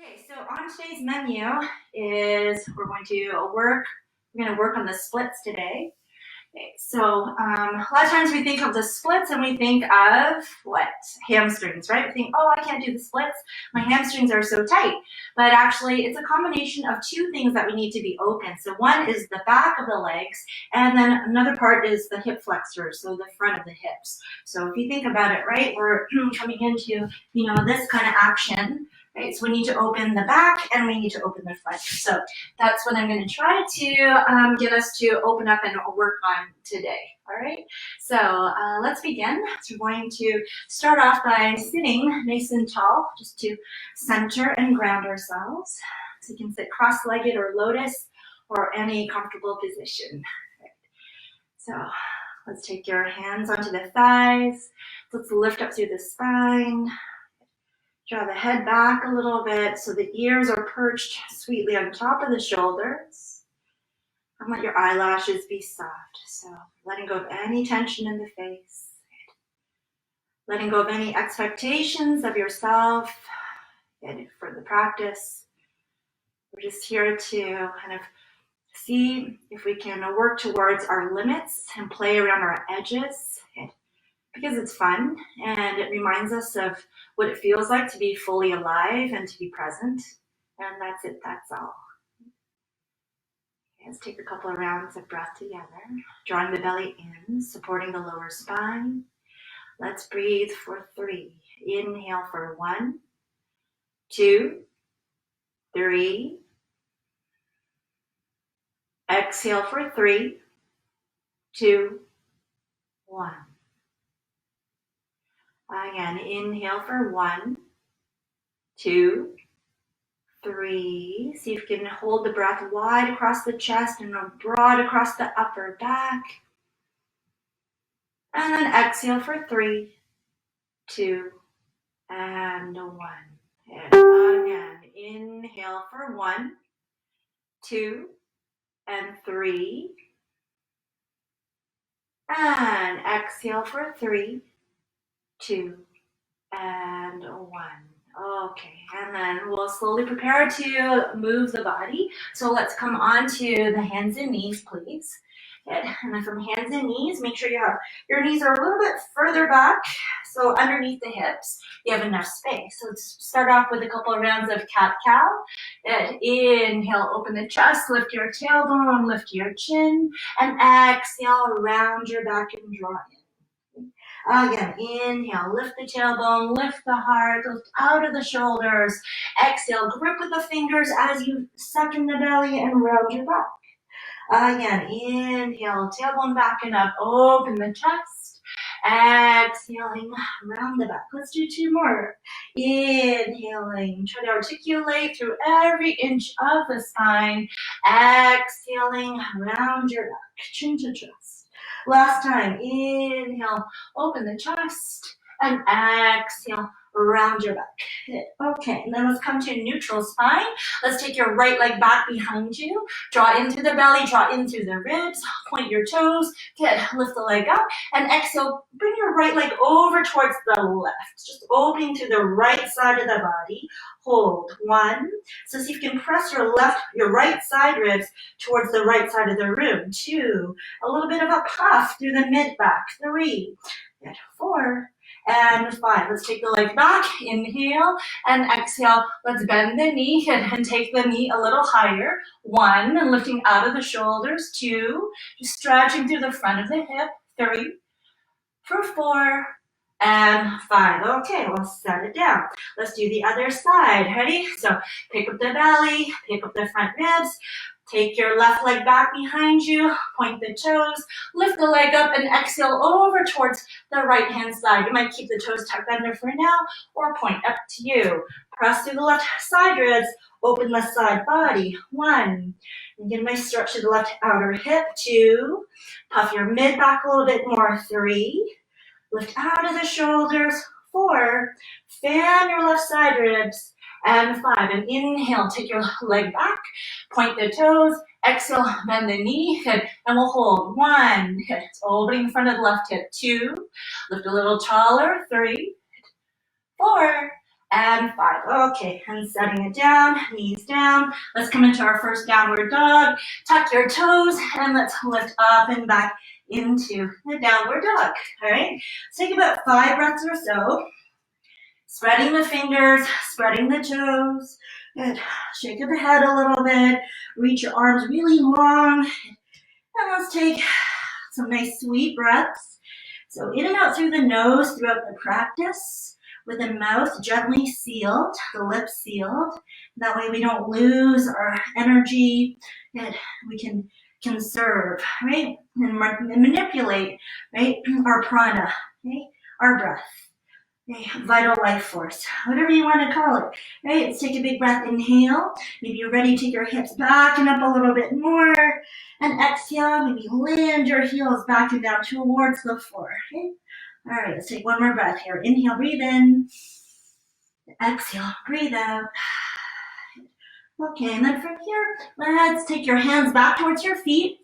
Okay, so on today's menu is we're going to work on the splits today. Okay, so a lot of times we think of the splits and we think of what? Hamstrings, right? We think, oh, I can't do the splits. My hamstrings are so tight. But actually, it's a combination of two things that we need to be open. So one is the back of the legs, and then another part is the hip flexors, so the front of the hips. So if you think about it, right, we're coming into, this kind of action. Right, so we need to open the back and we need to open the front. So that's what I'm going to try to get us to open up and work on today. All right, so let's begin. So we're going to start off by sitting nice and tall, just to center and ground ourselves. So you can sit cross-legged or lotus or any comfortable position. Right. So let's take your hands onto the thighs. Let's lift up through the spine. Draw the head back a little bit so the ears are perched sweetly on top of the shoulders. And let your eyelashes be soft. So letting go of any tension in the face. Letting go of any expectations of yourself and for the practice. We're just here to kind of see if we can work towards our limits and play around our edges. Because it's fun and it reminds us of what it feels like to be fully alive and to be present. And that's it, that's all. Okay, let's take a couple of rounds of breath together. Drawing the belly in, supporting the lower spine. Let's breathe for 3. Inhale for 1, 2, 3. Exhale for 3, 2, 1. Again, inhale for 1, 2, 3. See if you can hold the breath wide across the chest and broad across the upper back. And then exhale for 3, 2, and 1. And again, inhale for 1, 2, and 3. And exhale for 3, 2, and 1. Okay, and then we'll slowly prepare to move the body. So let's come on to the hands and knees, please. Good. And then from hands and knees, make sure your knees are a little bit further back. So underneath the hips, you have enough space. So let's start off with a couple of rounds of cat-cow. Good. Inhale, open the chest, lift your tailbone, lift your chin, and exhale, round your back and draw in. Again, inhale, lift the tailbone, lift the heart, lift out of the shoulders. Exhale, grip with the fingers as you suck in the belly and round your back. Again, inhale, tailbone back and up, open the chest. Exhaling, round the back. Let's do 2 more. Inhaling, try to articulate through every inch of the spine. Exhaling, round your back, chin to chest. Last time, inhale, open the chest, and exhale, round your back. Okay, and then let's come to neutral spine. Let's take your right leg back behind you. Draw in through the belly, draw in through the ribs, point your toes. Good, lift the leg up, and exhale, bring your right leg over towards the left. Just opening to the right side of the body. Hold, 1. So see if you can press your right side ribs towards the right side of the room. 2, a little bit of a puff through the mid-back. 3, and 4, and 5. Let's take the leg back, inhale, and exhale. Let's bend the knee and take the knee a little higher. 1, and lifting out of the shoulders. 2, just stretching through the front of the hip. 3, for 4, and 5. Okay, let's set it down. Let's do the other side. Ready? So pick up the belly, pick up the front ribs. Take your left leg back behind you, point the toes, lift the leg up and exhale over towards the right hand side. You might keep the toes tucked under for now or point up to you. Press through the left side ribs, open the side body. 1, and get a nice stretch to the left outer hip. 2, puff your mid back a little bit more. 3, lift out of the shoulders. 4, fan your left side ribs. And 5, and inhale, take your leg back, point the toes, exhale, bend the knee, and we'll hold. 1, it's opening in front of the left hip. 2, lift a little taller. 3, 4, and 5. Okay, and setting it down, knees down. Let's come into our first downward dog. Tuck your toes, and let's lift up and back into the downward dog. All right, let's take about 5 breaths or so. Spreading the fingers, spreading the toes. Good. Shake the head a little bit. Reach your arms really long. And let's take some nice sweet breaths. So in and out through the nose throughout the practice, with the mouth gently sealed, the lips sealed. That way we don't lose our energy, and we can conserve, right? And manipulate, right? Our prana, okay? Our breath. Okay, vital life force, whatever you want to call it. Right, let's take a big breath. Inhale. Maybe you're ready. Take your hips back and up a little bit more. And exhale. Maybe land your heels back and down towards the floor. Okay. All right, let's take one more breath here. Inhale, breathe in. Exhale, breathe out. Okay, and then from here, let's take your hands back towards your feet.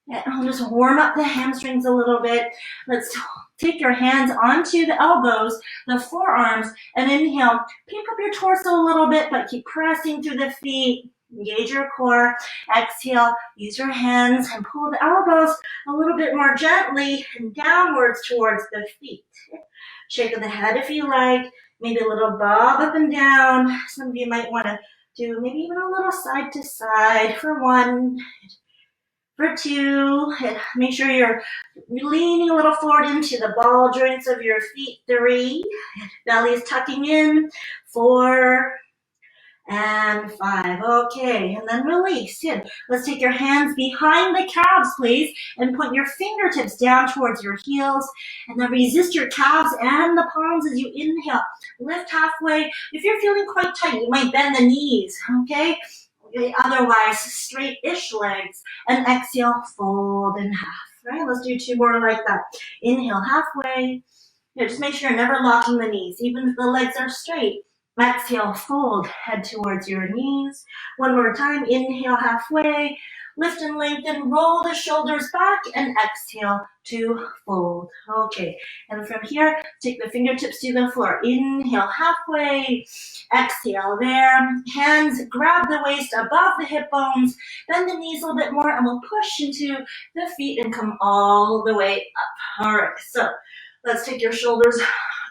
And I'll just warm up the hamstrings a little bit. Let's take your hands onto the elbows, the forearms, and inhale. Pick up your torso a little bit, but keep pressing through the feet. Engage your core. Exhale. Use your hands and pull the elbows a little bit more gently and downwards towards the feet. Shake of the head if you like. Maybe a little bob up and down. Some of you might want to do maybe even a little side to side for 1. For 2, make sure you're leaning a little forward into the ball joints of your feet. 3, belly is tucking in. 4, and 5. Okay, and then release. Good. Let's take your hands behind the calves, please, and point your fingertips down towards your heels, and then resist your calves and the palms as you inhale. Lift halfway. If you're feeling quite tight, you might bend the knees, okay? Otherwise, straight-ish legs, and exhale, fold in half. Right? Let's do 2 more like that. Inhale halfway. Just make sure you're never locking the knees, even if the legs are straight. Exhale, fold, head towards your knees. 1 more time. Inhale halfway. Lift and lengthen, roll the shoulders back, and exhale to fold. Okay, and from here, take the fingertips to the floor. Inhale halfway, exhale there. Hands grab the waist above the hip bones, bend the knees a little bit more, and we'll push into the feet and come all the way up. All right, so let's take your shoulders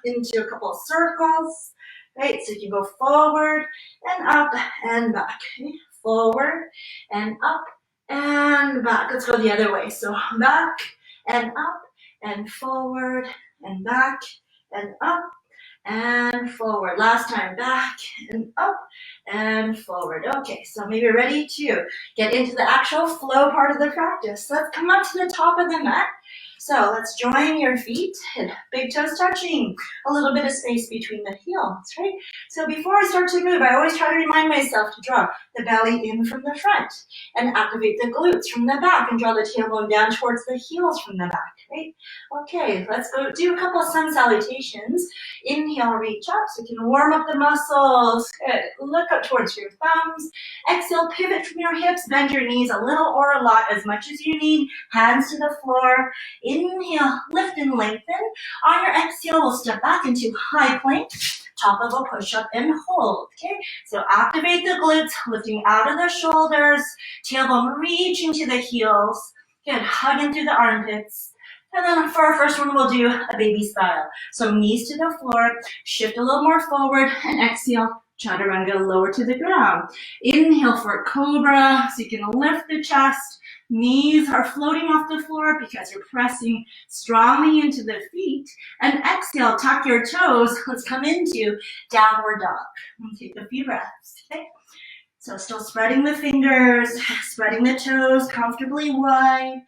into a couple of circles. Right, so you go forward and up and back. Okay? Forward and up and back. Let's go the other way. So back and up and forward and back and up and forward. Last time, back and up and forward. Okay, so maybe you're ready to get into the actual flow part of the practice. Let's come up to the top of the mat. So let's join your feet and big toes touching. A little bit of space between the heels, right? So before I start to move, I always try to remind myself to draw the belly in from the front and activate the glutes from the back and draw the tailbone down towards the heels from the back, right? Okay, let's go do a couple of sun salutations. Inhale, reach up so you can warm up the muscles. Good. Look up towards your thumbs. Exhale, pivot from your hips, bend your knees a little or a lot, as much as you need. Hands to the floor. Inhale, lift and lengthen. On your exhale, we'll step back into high plank, top of a push-up and hold, okay? So activate the glutes, lifting out of the shoulders, tailbone reaching to the heels. Good, hugging through the armpits. And then for our first one, we'll do a baby style. So knees to the floor, shift a little more forward, and exhale, chaturanga, lower to the ground. Inhale for cobra, so you can lift the chest. Knees are floating off the floor because you're pressing strongly into the feet. And exhale, tuck your toes. Let's come into downward dog. And take a few breaths, okay? So still spreading the fingers, spreading the toes comfortably wide.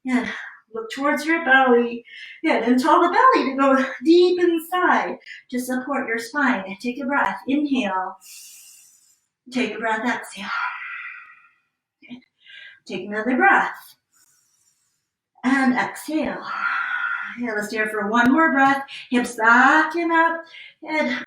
And look towards your belly. Good, and tell the belly to go deep inside to support your spine. Take a breath. Inhale. Take a breath. Exhale. Okay. Take another breath. And exhale. Yeah, let's do it for 1 more breath. Hips back and up. And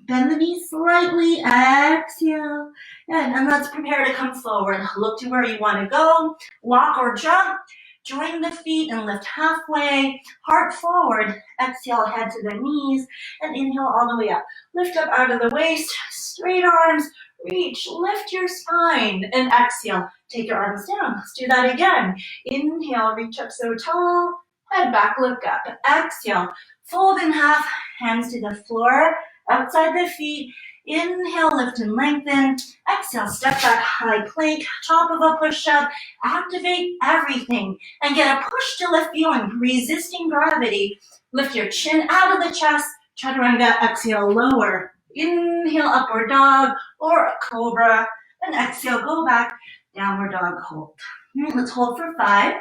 bend the knees slightly. Exhale. And let's prepare to come forward. Look to where you want to go. Walk or jump. Join the feet and lift halfway, heart forward. Exhale, head to the knees, and inhale all the way up. Lift up out of the waist, straight arms, reach, lift your spine, and exhale. Take your arms down. Let's do that again. Inhale, reach up so tall, head back, look up. Exhale, fold in half, hands to the floor, outside the feet. Inhale, lift and lengthen. Exhale, step back, high plank, top of a push-up. Activate everything and get a push to lift feeling, resisting gravity. Lift your chin out of the chest. Chaturanga, exhale, lower. Inhale, upward dog or a cobra. And exhale, go back, downward dog, hold. All right, let's hold for 5.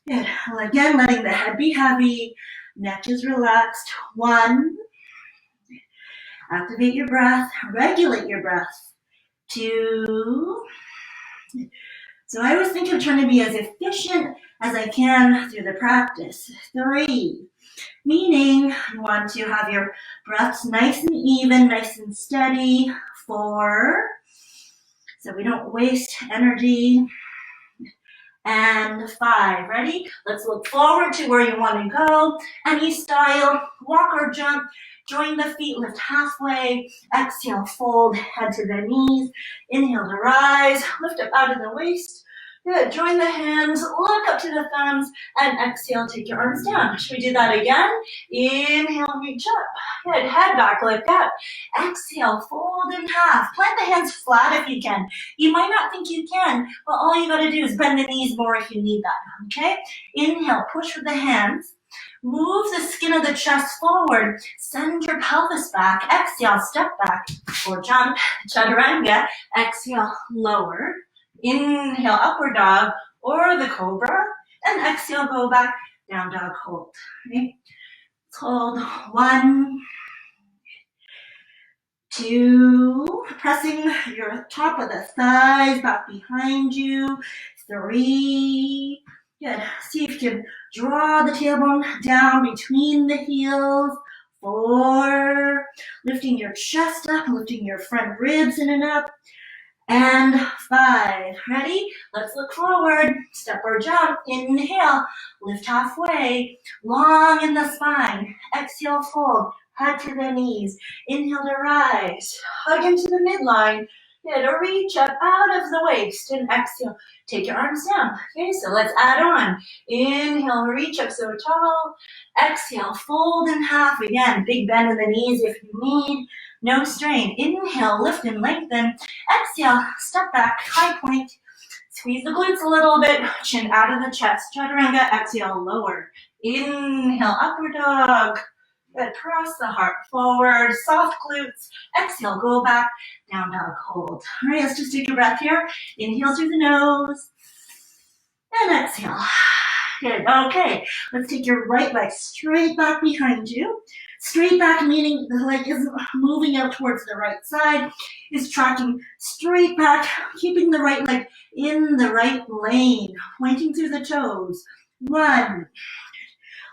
Good. Again, letting the head be heavy. Neck is relaxed. 1. Activate your breath. Regulate your breath. 2. So I always think of trying to be as efficient as I can through the practice. 3. Meaning you want to have your breaths nice and even, nice and steady. 4. So we don't waste energy. And 5, ready? Let's look forward to where you want to go. Any style, walk or jump. Join the feet, lift halfway. Exhale, fold, head to the knees. Inhale to rise, lift up out of the waist. Good, join the hands, look up to the thumbs, and exhale, take your arms down. Should we do that again? Inhale, reach up. Good, head back, look up. Exhale, fold in half. Plant the hands flat if you can. You might not think you can, but all you gotta do is bend the knees more if you need that, okay? Inhale, push with the hands. Move the skin of the chest forward. Send your pelvis back. Exhale, step back or jump. Chaturanga. Exhale, lower. Inhale, upward dog or the cobra. And exhale, go back, down dog, hold. Okay? Let's hold. 1, 2. Pressing your top of the thighs back behind you. 3. Good. See if you can draw the tailbone down between the heels. 4. Lifting your chest up, lifting your front ribs in and up. And 5. Ready? Let's look forward. Step or jump. Inhale. Lift halfway. Long in the spine. Exhale, fold. Head to the knees. Inhale to rise. Hug into the midline. Good. Or reach up out of the waist. And exhale. Take your arms down. Okay, so let's add on. Inhale, reach up so tall. Exhale, fold in half. Again, big bend in the knees if you need. No strain. Inhale, lift and lengthen. Exhale, step back, high plank. Squeeze the glutes a little bit. Chin out of the chest. Chaturanga, exhale, lower. Inhale, upward dog. Good. Press the heart forward. Soft glutes. Exhale, go back. Down dog, hold. All right, let's just take a breath here. Inhale through the nose. And exhale. Good. Okay, let's take your right leg straight back behind you. Straight back meaning the leg isn't moving out towards the right side. It's tracking straight back, keeping the right leg in the right lane, pointing through the toes. 1.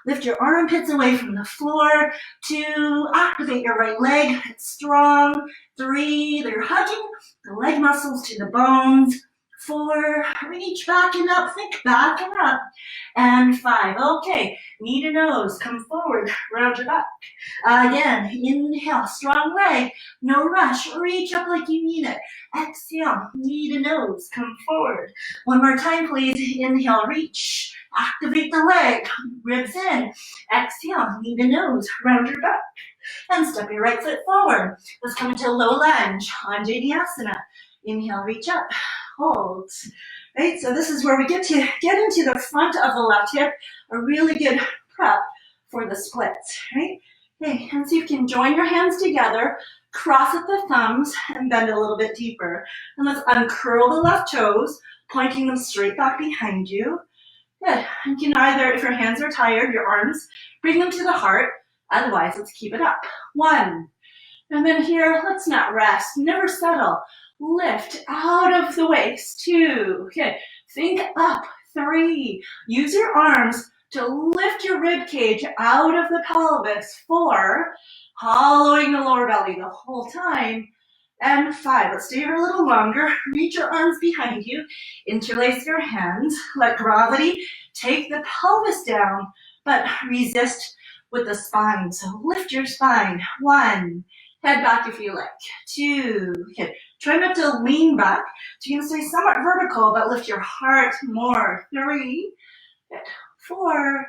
Lift your armpits away from the floor. 2. Activate your right leg. It's strong. 3. They're hugging the leg muscles to the bones. 4. Reach back and up. Think back and up. And 5. Okay. Knee to nose. Come forward. Round your back. Again. Inhale. Strong leg. No rush. Reach up like you mean it. Exhale. Knee to nose. Come forward. One more time, please. Inhale. Reach. Activate the leg. Ribs in. Exhale. Knee to nose. Round your back. And step your right foot forward. Let's come into low lunge. Anjaneyasana. Inhale. Reach up. Hold. Right, so this is where we get into the front of the left hip, a really good prep for the splits, right? Okay, and so you can join your hands together, cross at the thumbs, and bend a little bit deeper. And let's uncurl the left toes, pointing them straight back behind you. Good. You can either, if your hands are tired, your arms, bring them to the heart. Otherwise, let's keep it up. 1. And then here, let's not rest, never settle. Lift out of the waist. 2. Okay. Think up. 3. Use your arms to lift your rib cage out of the pelvis. 4. Hollowing the lower belly the whole time. And 5. Let's stay here a little longer. Reach your arms behind you. Interlace your hands. Let gravity take the pelvis down, but resist with the spine. So lift your spine. 1. Head back if you like. 2. Good. Try not to lean back. So you can stay somewhat vertical, but lift your heart more. 3. Good. 4.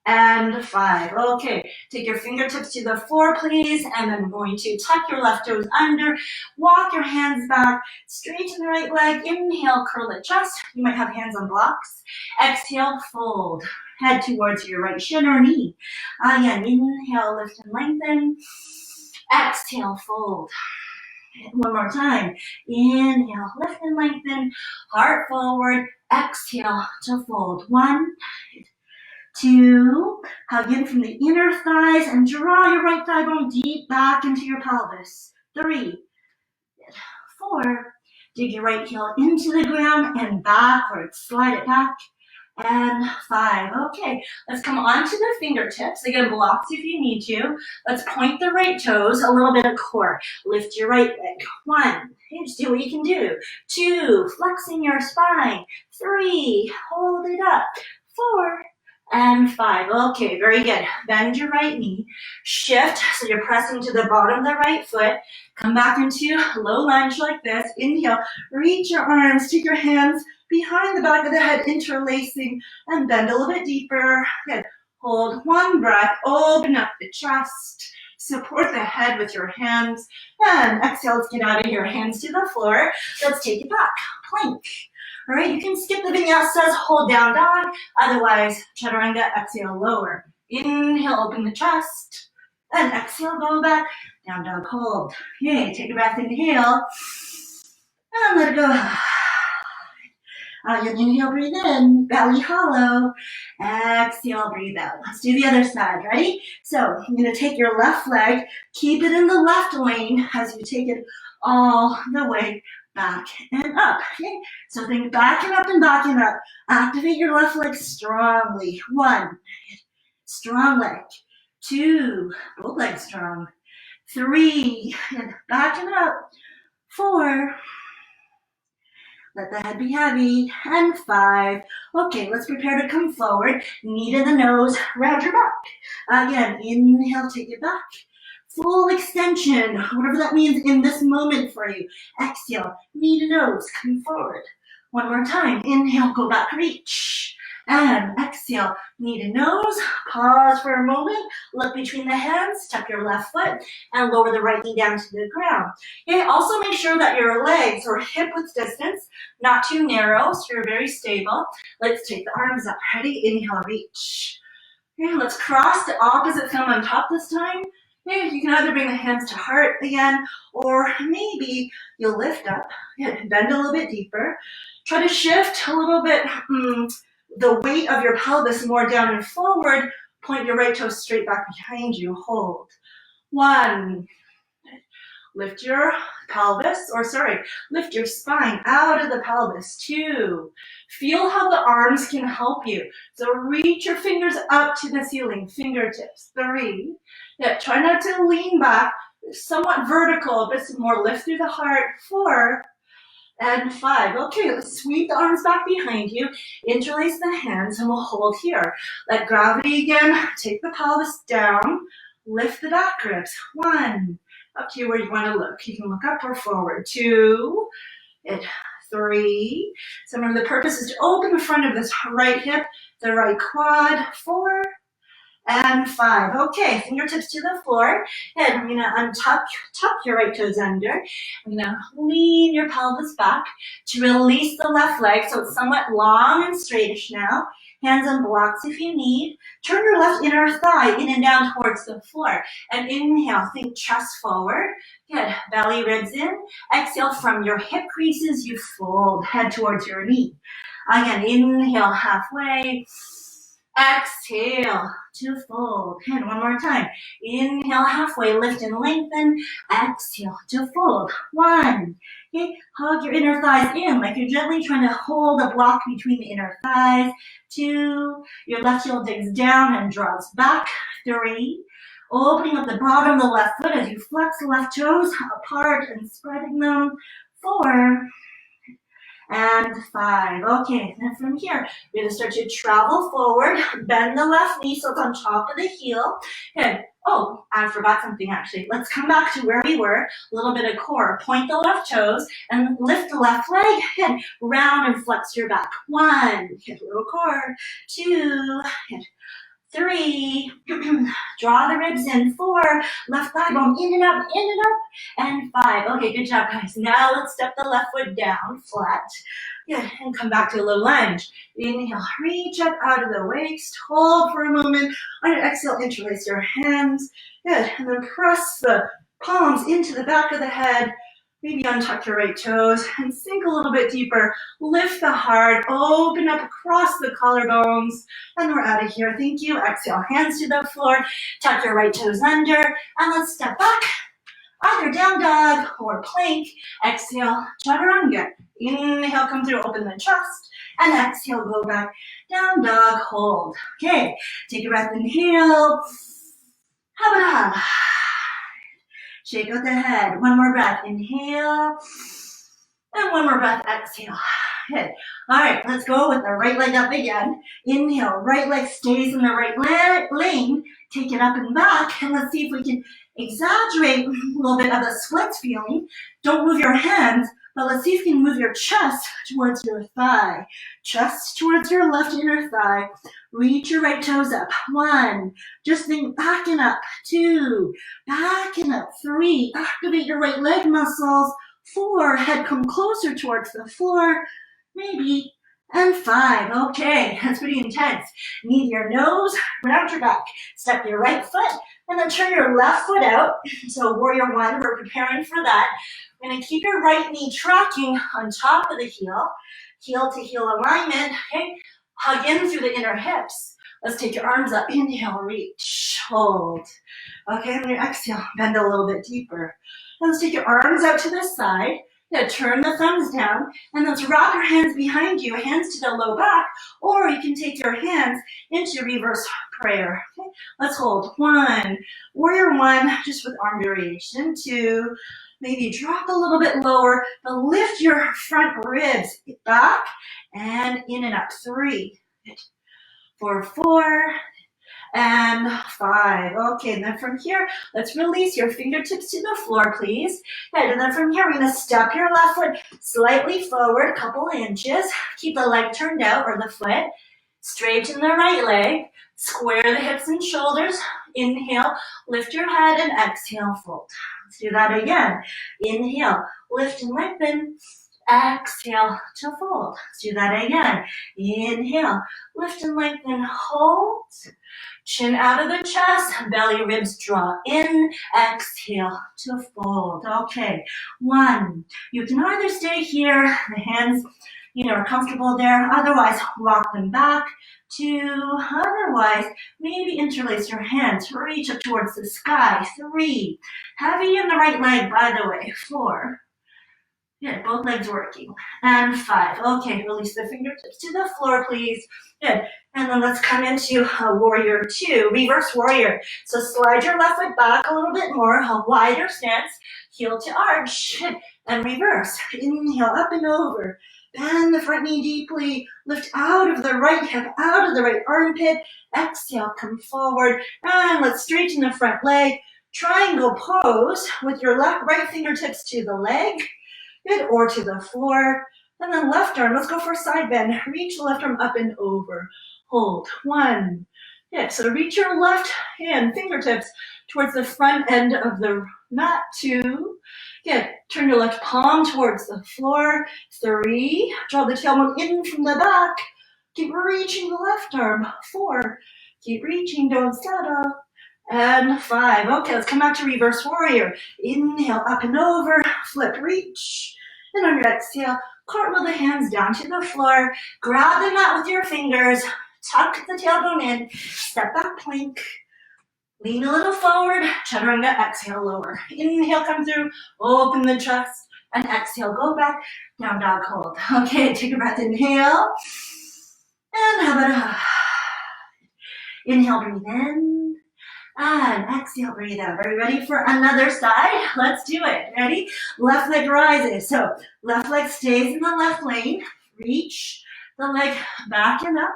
And 5. Okay, take your fingertips to the floor, please, and then going to tuck your left toes under, walk your hands back, straighten the right leg, inhale, curl the chest. You might have hands on blocks. Exhale, fold. Head towards your right shin or knee. Again, inhale, lift and lengthen. Exhale, fold. One more time. Inhale, lift and lengthen. Heart forward. Exhale to fold. 1, 2, hug in from the inner thighs and draw your right thigh bone deep back into your pelvis. 3, 4, dig your right heel into the ground and backwards. Slide it back. And 5. Okay, let's come onto the fingertips. Again, blocks if you need to. Let's point the right toes, a little bit of core. Lift your right leg. 1, okay, just do what you can do. 2, flexing your spine. 3, hold it up. 4, and 5. Okay, very good. Bend your right knee. Shift, so you're pressing to the bottom of the right foot. Come back into low lunge like this. Inhale, reach your arms, take your hands behind the back of the head, interlacing, and bend a little bit deeper. Good. Hold 1 breath, open up the chest. Support the head with your hands. And exhale, let's get out of here. Hands to the floor. Let's take it back. Plank. All right, you can skip the vinyasas, hold down dog. Otherwise, chaturanga, exhale, lower. Inhale, open the chest. And exhale, go back. Down dog, hold. Okay, take a breath, inhale. And let it go. Inhale, breathe in, belly hollow. Exhale, breathe out. Let's do the other side, ready? So I'm gonna take your left leg, keep it in the left lane as you take it all the way back and up. Okay? So think back and up and back and up. Activate your left leg strongly. 1, strong leg. 2, both legs strong. 3, and back and up. 4, let the head be heavy. And 5. Okay, let's prepare to come forward. Knee to the nose, round your back. Again, inhale, take it back. Full extension, whatever that means in this moment for you. Exhale, knee to nose, come forward. One more time. Inhale, go back, reach. And exhale, knee to nose. Pause for a moment. Look between the hands. Tuck your left foot and lower the right knee down to the ground. Okay, also make sure that your legs are hip width distance, not too narrow, so you're very stable. Let's take the arms up. Ready? Inhale, reach. Okay, let's cross the opposite thumb on top this time. Okay, you can either bring the hands to heart again, or maybe you'll lift up, bend a little bit deeper. Try to shift a little bit the weight of your pelvis more down and forward. Point your right toe straight back behind you. Hold. 1. Lift your pelvis, lift your spine out of the pelvis. 2. Feel how the arms can help you. So reach your fingers up to the ceiling, fingertips. 3. Yeah, try not to lean back, somewhat vertical, a bit more lift through the heart. 4. And 5. Okay, let's sweep the arms back behind you, interlace the hands, and we'll hold here. Let gravity again, take the pelvis down, lift the back ribs. 1. Up to you where you want to look. You can look up or forward. 2, and 3. So remember, the purpose is to open the front of this right hip, the right quad. 4, and 5. Okay, fingertips to the floor. And I'm gonna tuck your right toes under. I'm gonna lean your pelvis back to release the left leg, so it's somewhat long and straightish now. Hands on blocks if you need. Turn your left inner thigh in and down towards the floor. And inhale, think chest forward. Good, belly ribs in. Exhale, from your hip creases, you fold, head towards your knee. Again, inhale halfway. Exhale to fold. And one more time. Inhale halfway, lift and lengthen. Exhale to fold. 1. Okay, hug your inner thighs in like you're gently trying to hold a block between the inner thighs. 2, your left heel digs down and draws back. 3, Opening up the bottom of the left foot as you flex the left toes apart and spreading them. 4 and 5. Okay, then from here, we're going to start to travel forward, bend the left knee so it's on top of the heel. Good. Oh, I forgot something actually. Let's come back to where we were. A little bit of core. Point the left toes and lift the left leg. Good. Round and flex your back. 1. Hit a little core. 2. Hit 3, draw the ribs in. 4, left thigh bone in and up, and 5. Okay, good job, guys. Now let's step the left foot down, flat. Good, and come back to a low lunge. Inhale, reach up out of the waist, hold for a moment. On your exhale, interlace your hands. Good, and then press the palms into the back of the head. Maybe untuck your right toes and sink a little bit deeper. Lift the heart, open up across the collarbones, and we're out of here. Thank you. Exhale, hands to the floor. Tuck your right toes under, and let's step back. Either down dog or plank. Exhale, chaturanga. Inhale, come through, open the chest, and exhale, go back. Down dog, hold. Okay, take a breath, inhale. Habana. Shake out the head. One more breath. Inhale. And one more breath. Exhale. Good. All right, let's go with the right leg up again. Inhale. Right leg stays in the right lane. Take it up and back. And let's see if we can exaggerate a little bit of the splits feeling. Don't move your hands, but let's see if you can move your chest towards your thigh. Chest towards your left inner thigh. Reach your right toes up. 1. Just think backing up. 2. Backing up. 3. Activate your right leg muscles. 4. Head come closer towards the floor. Maybe. And 5. Okay, that's pretty intense. Knee to your nose, round your back. Step your right foot, and then turn your left foot out. So warrior 1, we're preparing for that. We're going to keep your right knee tracking on top of the heel. Heel to heel alignment. Okay. Hug in through the inner hips. Let's take your arms up. Inhale, reach, hold. Okay, and your exhale, bend a little bit deeper. And let's take your arms out to the side. Now turn the thumbs down, and let's wrap your hands behind you, hands to the low back, or you can take your hands into reverse prayer. Okay, let's hold. 1, warrior 1, just with arm variation. 2, maybe drop a little bit lower, but lift your front ribs back and in and up. 3, 4, and 5. Okay, and then from here, let's release your fingertips to the floor, please. Good, and then from here, we're going to step your left foot slightly forward, a couple inches. Keep the leg turned out, or the foot. Straighten the right leg. Square the hips and shoulders. Inhale, lift your head, and exhale, fold. Let's do that again. Inhale, lift and lengthen. Exhale to fold. Let's do that again. Inhale, lift and lengthen, hold. Chin out of the chest, belly ribs draw in. Exhale to fold. Okay, 1. You can either stay here, the hands, are comfortable there. Otherwise, walk them back. 2. Otherwise, maybe interlace your hands. Reach up towards the sky. 3. Heavy in the right leg, by the way. 4. Good, both legs working. And 5. Okay, release the fingertips to the floor, please. Good. And then let's come into warrior 2, reverse warrior. So slide your left foot back a little bit more, a wider stance, heel to arch, and reverse. Inhale, up and over. Bend the front knee deeply. Lift out of the right hip, out of the right armpit. Exhale, come forward. And let's straighten the front leg. Triangle pose with your right fingertips to the leg. Good, or to the floor. And then left arm, let's go for a side bend. Reach the left arm up and over. Hold. 1. Good, so reach your left hand, fingertips, towards the front end of the mat. 2. Good, turn your left palm towards the floor. 3. Draw the tailbone in from the back. Keep reaching the left arm. 4. Keep reaching, don't settle. And 5. Okay, let's come back to reverse warrior. Inhale, up and over, flip, reach. And on your exhale, cartwheel the hands down to the floor. Grab the mat with your fingers. Tuck the tailbone in. Step back plank. Lean a little forward. Chaturanga, exhale, lower. Inhale, come through. Open the chest. And exhale, go back. Down dog hold. Okay, take a breath. Inhale. And how about inhale, breathe in. And exhale, breathe out. Are you ready for another side? Let's do it. Ready? Left leg rises. So left leg stays in the left lane. Reach the leg back and up.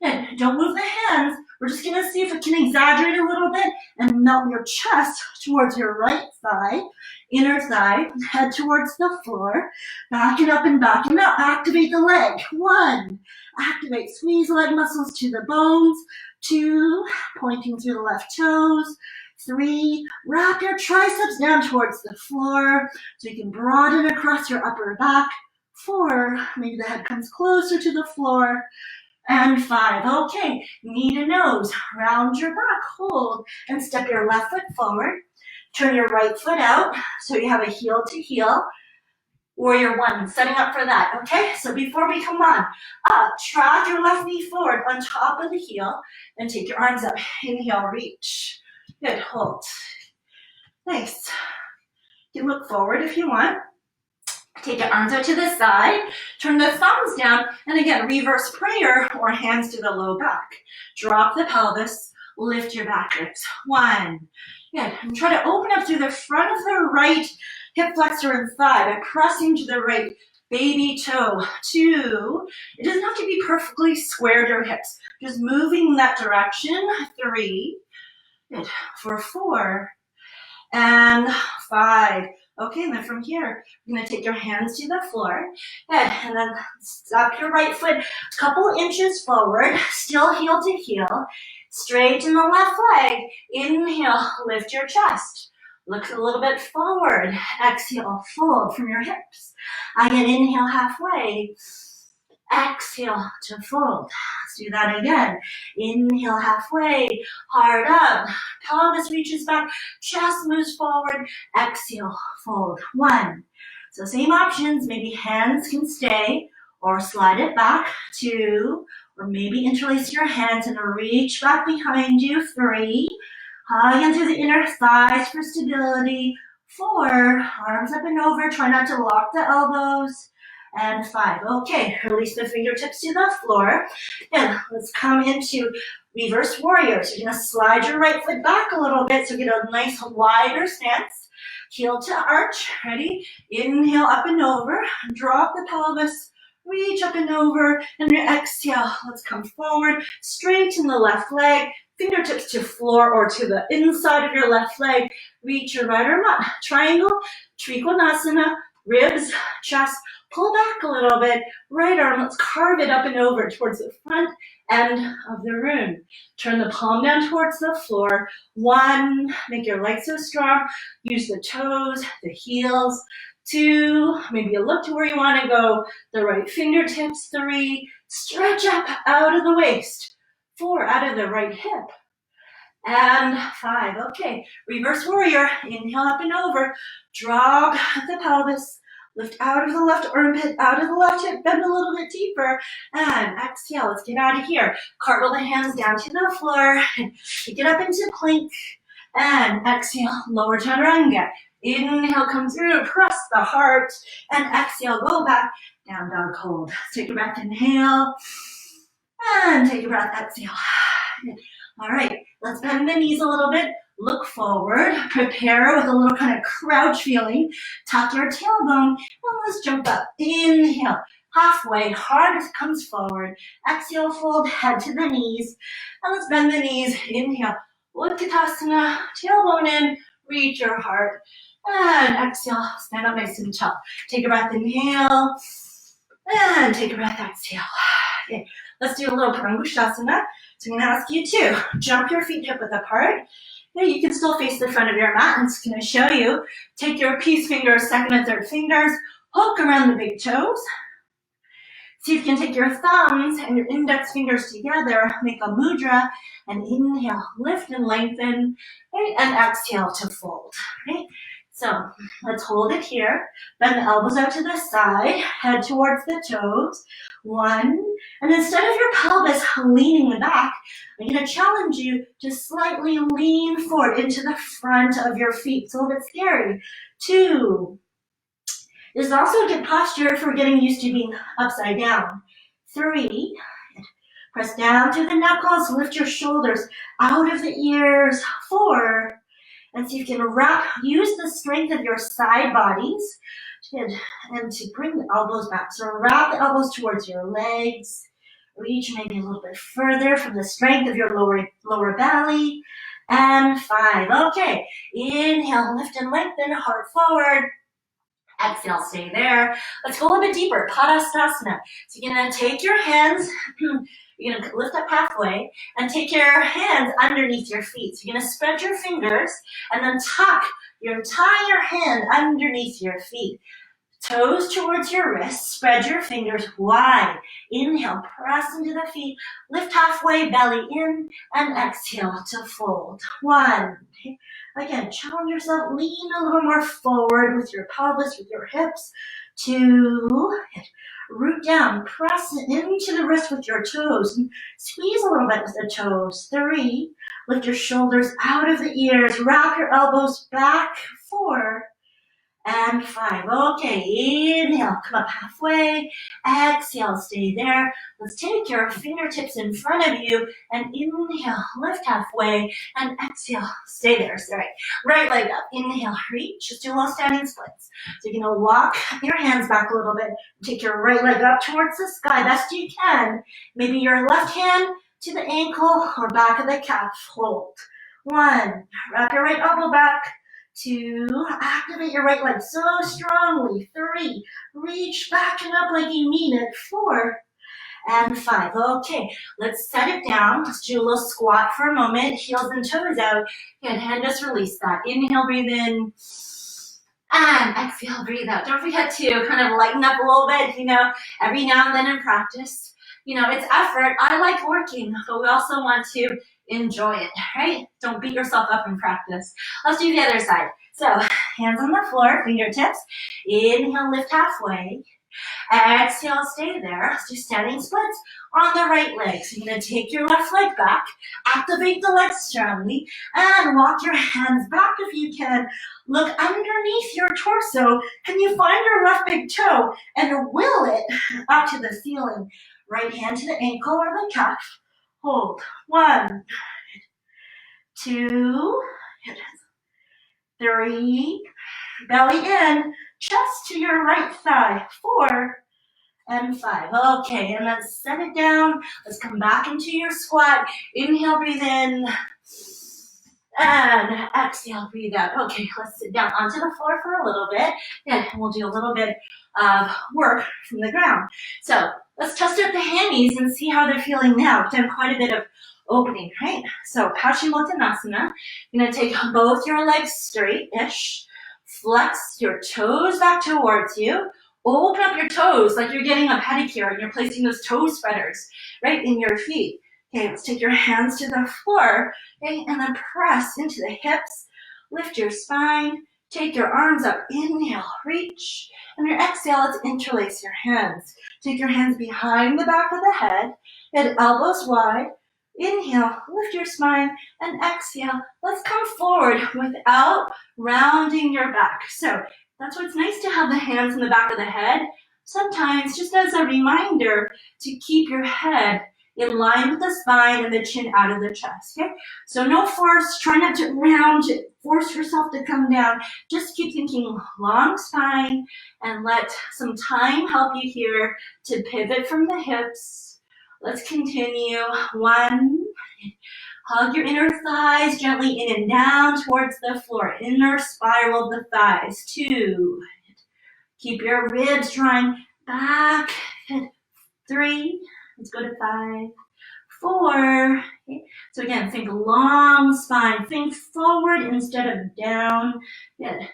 And don't move the hands. We're just going to see if it can exaggerate a little bit and melt your chest towards your right thigh, inner thigh, head towards the floor. Back and up and back and up. Activate the leg. 1. Activate. Squeeze leg muscles to the bones. 2. Pointing through the left toes. 3. Wrap your triceps down towards the floor so you can broaden across your upper back. 4. Maybe the head comes closer to the floor. And 5. Okay, knee to nose, round your back, hold, and step your left foot forward. Turn your right foot out so you have a heel to heel. Warrior 1, setting up for that, okay? So before we come on, up, drag your left knee forward on top of the heel and take your arms up. Inhale, reach. Good, hold. Nice. You can look forward if you want. Take your arms out to the side, turn the thumbs down, and again, reverse prayer or hands to the low back. Drop the pelvis, lift your back ribs. 1. Good. And try to open up through the front of the right hip flexor and thigh by pressing to the right baby toe. 2. It doesn't have to be perfectly squared your hips. Just moving in that direction. 3. Good. For 4. And 5. Okay, and then from here, you're going to take your hands to the floor. Good, and then step your right foot a couple inches forward, still heel to heel. Straighten the left leg. Inhale, lift your chest. Look a little bit forward. Exhale, fold from your hips. Again, inhale halfway. Exhale to fold. Let's do that again. Inhale halfway, hard up. Pelvis reaches back, chest moves forward. Exhale, fold. 1. So same options. Maybe hands can stay or slide it back. 2. Or maybe interlace your hands and reach back behind you. 3. Hug into the inner thighs for stability. 4. Arms up and over. Try not to lock the elbows. And 5. Okay, release the fingertips to the floor. And let's come into reverse warrior. So you're going to slide your right foot back a little bit so you get a nice wider stance. Heel to arch. Ready? Inhale up and over. Drop the pelvis. Reach up and over. And exhale. Let's come forward. Straighten the left leg. Fingertips to floor or to the inside of your left leg. Reach your right arm up. Triangle. Trikonasana. Ribs. Chest. Pull back a little bit, right arm, let's carve it up and over towards the front end of the room. Turn the palm down towards the floor. 1, make your legs so strong. Use the toes, the heels. 2, maybe you look to where you want to go. The right fingertips. 3, stretch up out of the waist. 4, out of the right hip. And 5, okay, reverse warrior. Inhale up and over. Drop the pelvis. Lift out of the left armpit, out of the left hip, bend a little bit deeper, and exhale. Let's get out of here. Cartwheel the hands down to the floor, and pick it up into plank, and exhale, lower chaturanga. Inhale, come through, press the heart, and exhale, go back, down dog hold. Take a breath, inhale, and take a breath, exhale. All right, let's bend the knees a little bit. Look forward, prepare with a little kind of crouch feeling. Tuck your tailbone, and let's jump up. Inhale, halfway, heart comes forward. Exhale, fold, head to the knees. And let's bend the knees. Inhale, Utkatasana, tailbone in, reach your heart. And exhale, stand up nice and tall. Take a breath, inhale. And take a breath, exhale. Okay, let's do a little Parangushasana. So I'm going to ask you to jump your feet hip width apart. Yeah, you can still face the front of your mat. I'm just going to show you. Take your peace fingers, second and third fingers, hook around the big toes. See if you can take your thumbs and your index fingers together, make a mudra, and inhale, lift and lengthen, right? And exhale to fold, right? So let's hold it here. Bend the elbows out to the side, head towards the toes. 1, and instead of your pelvis leaning back, I'm going to challenge you to slightly lean forward into the front of your feet. It's a little bit scary. 2. This is also a good posture for getting used to being upside down. 3. Press down through the knuckles, lift your shoulders out of the ears. 4. And see if you can use the strength of your side bodies and to bring the elbows back. So wrap the elbows towards your legs. Reach maybe a little bit further from the strength of your lower belly. And 5. Okay. Inhale, lift and lengthen, heart forward. Exhale, stay there. Let's go a little bit deeper. Padastasana. So you're going to take your hands, you're going to lift up halfway and take your hands underneath your feet. So you're going to spread your fingers and then tuck your entire hand underneath your feet. Toes towards your wrists, spread your fingers wide. Inhale, press into the feet, lift halfway, belly in, and exhale to fold. 1. Again, challenge yourself, lean a little more forward with your pelvis, with your hips. 2. Root down, press into the wrist with your toes. Squeeze a little bit with the toes. 3. Lift your shoulders out of the ears, wrap your elbows back. 4. And 5. Okay, inhale, come up halfway. Exhale, stay there. Let's take your fingertips in front of you and inhale, lift halfway, and exhale, stay there. Sorry. Right leg up. Inhale, reach. Just do little standing splits. So you're going to walk your hands back a little bit. Take your right leg up towards the sky, best you can. Maybe your left hand to the ankle or back of the calf. Hold. 1. Wrap your right elbow back. 2. Activate your right leg so strongly. 3. Reach back and up like you mean it. 4. And 5. Okay, let's set it down. Let's do a little squat for a moment. Heels and toes out. And just release that. Inhale, breathe in. And exhale, breathe out. Don't forget to kind of lighten up a little bit, every now and then in practice. It's effort. I like working, but we also want to enjoy it, right? Don't beat yourself up in practice. Let's do the other side. So, hands on the floor, fingertips. Inhale, lift halfway. Exhale, stay there. Let's do standing splits on the right leg. So you're going to take your left leg back, activate the legs strongly, and walk your hands back if you can. Look underneath your torso. Can you find your left big toe and will it up to the ceiling? Right hand to the ankle or the calf. Hold. 1, 2, 3, belly in, chest to your right thigh. 4 and 5. Okay, and then set it down. Let's come back into your squat. Inhale, breathe in. And exhale, breathe out. Okay, let's sit down onto the floor for a little bit. And we'll do a little bit of work from the ground. So let's test out the hammies and see how they're feeling now. We've done quite a bit of opening, right? So Paschimottanasana. You're going to take both your legs straight-ish. Flex your toes back towards you. Open up your toes like you're getting a pedicure and you're placing those toe spreaders right in your feet. Okay, let's take your hands to the floor, okay, and then press into the hips. Lift your spine. Take your arms up. Inhale, reach. And your exhale, let's interlace your hands. Take your hands behind the back of the head. Head elbows wide. Inhale, lift your spine, and exhale. Let's come forward without rounding your back. So that's what's nice to have the hands in the back of the head. Sometimes, just as a reminder, to keep your head in line with the spine and the chin out of the chest, okay? So no force, try not to round, force yourself to come down. Just keep thinking long spine and let some time help you here to pivot from the hips. Let's continue. 1, hug your inner thighs gently in and down towards the floor. Inner spiral of the thighs. 2, keep your ribs drawing back. 3, let's go to 5, 4. Okay. So again, think long spine. Think forward instead of down. Good.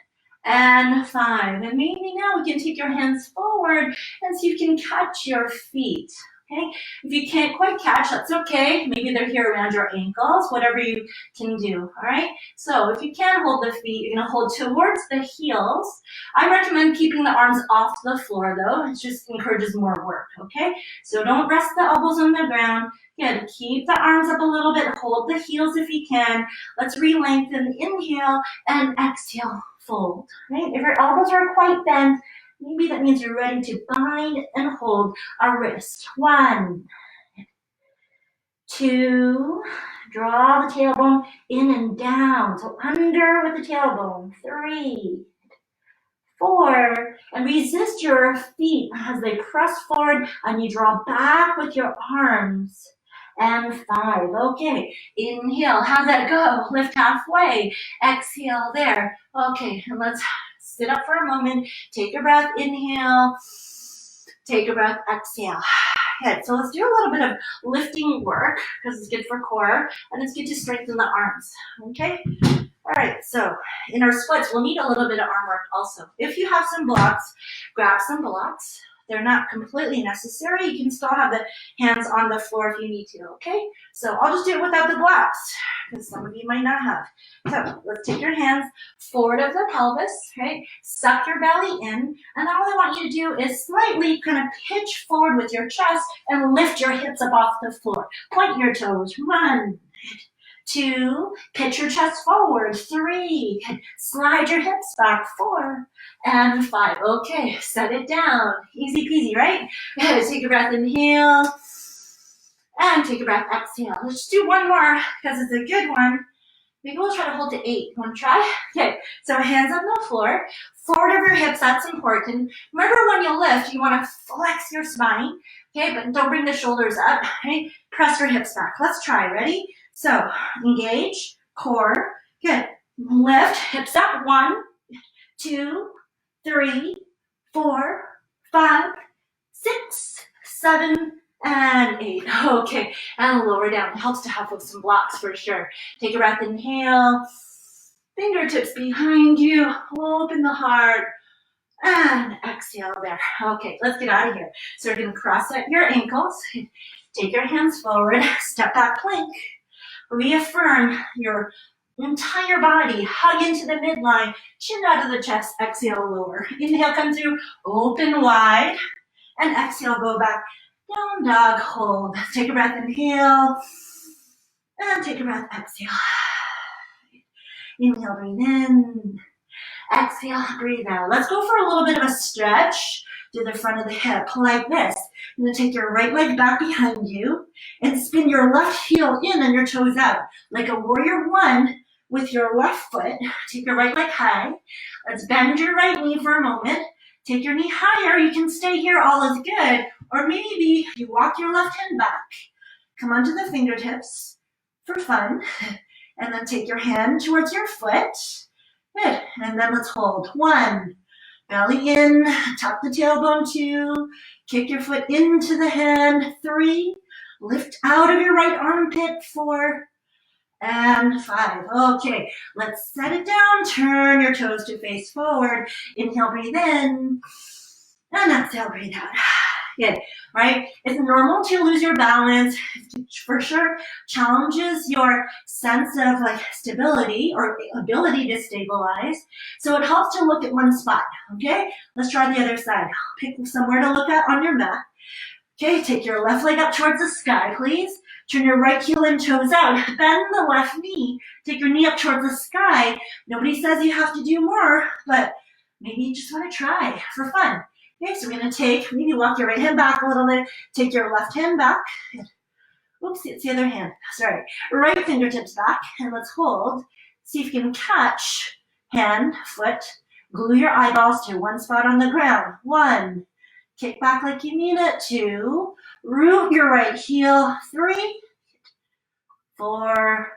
And 5. And maybe now we can take your hands forward and see if you can catch your feet. Okay. If you can't quite catch, that's okay. Maybe they're here around your ankles, whatever you can do. All right. So if you can hold the feet, you're going to hold towards the heels. I recommend keeping the arms off the floor though. It just encourages more work. Okay. So don't rest the elbows on the ground. Good. Keep the arms up a little bit. Hold the heels if you can. Let's re-lengthen. Inhale and exhale. Fold. Right. If your elbows are quite bent, maybe that means you're ready to bind and hold a wrist. 1, 2, draw the tailbone in and down. So under with the tailbone. 3, 4, and resist your feet as they press forward and you draw back with your arms. And 5, okay, inhale, how'd that go? Lift halfway, exhale there. Okay, and let's sit up for a moment, take a breath, inhale, take a breath, exhale. Good, so let's do a little bit of lifting work because it's good for core and it's good to strengthen the arms, okay? All right, so in our splits, we'll need a little bit of arm work also. If you have some blocks, grab some blocks. They're not completely necessary. You can still have the hands on the floor if you need to, okay? So I'll just do it without the blocks because some of you might not have. So let's take your hands forward of the pelvis, right? Suck your belly in, and all I want you to do is slightly kind of pitch forward with your chest and lift your hips up off the floor. Point your toes, 1, 2, pitch your chest forward, 3, slide your hips back, 4, and 5. Okay, set it down. Easy peasy, right? Take a breath, inhale, and take a breath, exhale. Let's do one more because it's a good one. Maybe we'll try to hold to 8. Want to try? Okay, so hands on the floor, forward of your hips, that's important. Remember when you lift, you want to flex your spine, okay, but don't bring the shoulders up, right? Press your hips back. Let's try, ready? So engage, core, good. Lift, hips up, 1, 2, 3, 4, 5, 6, 7, and 8. Okay, and lower down. It helps to have some blocks for sure. Take a breath, inhale, fingertips behind you, open the heart, and exhale there. Okay, let's get out of here. So you're gonna cross out your ankles, take your hands forward, step back plank, reaffirm your entire body, hug into the midline, chin out of the chest, exhale, lower. Inhale, come through, open wide, and exhale, go back. Down dog, hold. Take a breath, inhale, and take a breath, exhale. Inhale, breathe in. Exhale, breathe out. Let's go for a little bit of a stretch to the front of the hip, like this. You're going to take your right leg back behind you and spin your left heel in and your toes out, like a warrior 1 with your left foot. Take your right leg high. Let's bend your right knee for a moment. Take your knee higher. You can stay here, all is good. Or maybe you walk your left hand back. Come onto the fingertips for fun. And then take your hand towards your foot. Good. And then let's hold. 1. Belly in. Tuck the tailbone. 2. Kick your foot into the hand. 3. Lift out of your right armpit. 4. And 5. Okay. Let's set it down. Turn your toes to face forward. Inhale, breathe in. And exhale, breathe out. Good, right? It's normal to lose your balance. For sure challenges your sense of like stability or ability to stabilize. So it helps to look at one spot, okay? Let's try the other side. Pick somewhere to look at on your mat. Okay, take your left leg up towards the sky, please. Turn your right heel and toes out. Bend the left knee. Take your knee up towards the sky. Nobody says you have to do more, but maybe you just want to try for fun. Okay, so we're going to maybe walk your right hand back a little bit. Take your left hand back. Oops, it's the other hand. Sorry. Right fingertips back, and let's hold. See if you can catch hand, foot. Glue your eyeballs to one spot on the ground. 1. Kick back like you mean it. 2. Root your right heel. 3. 4.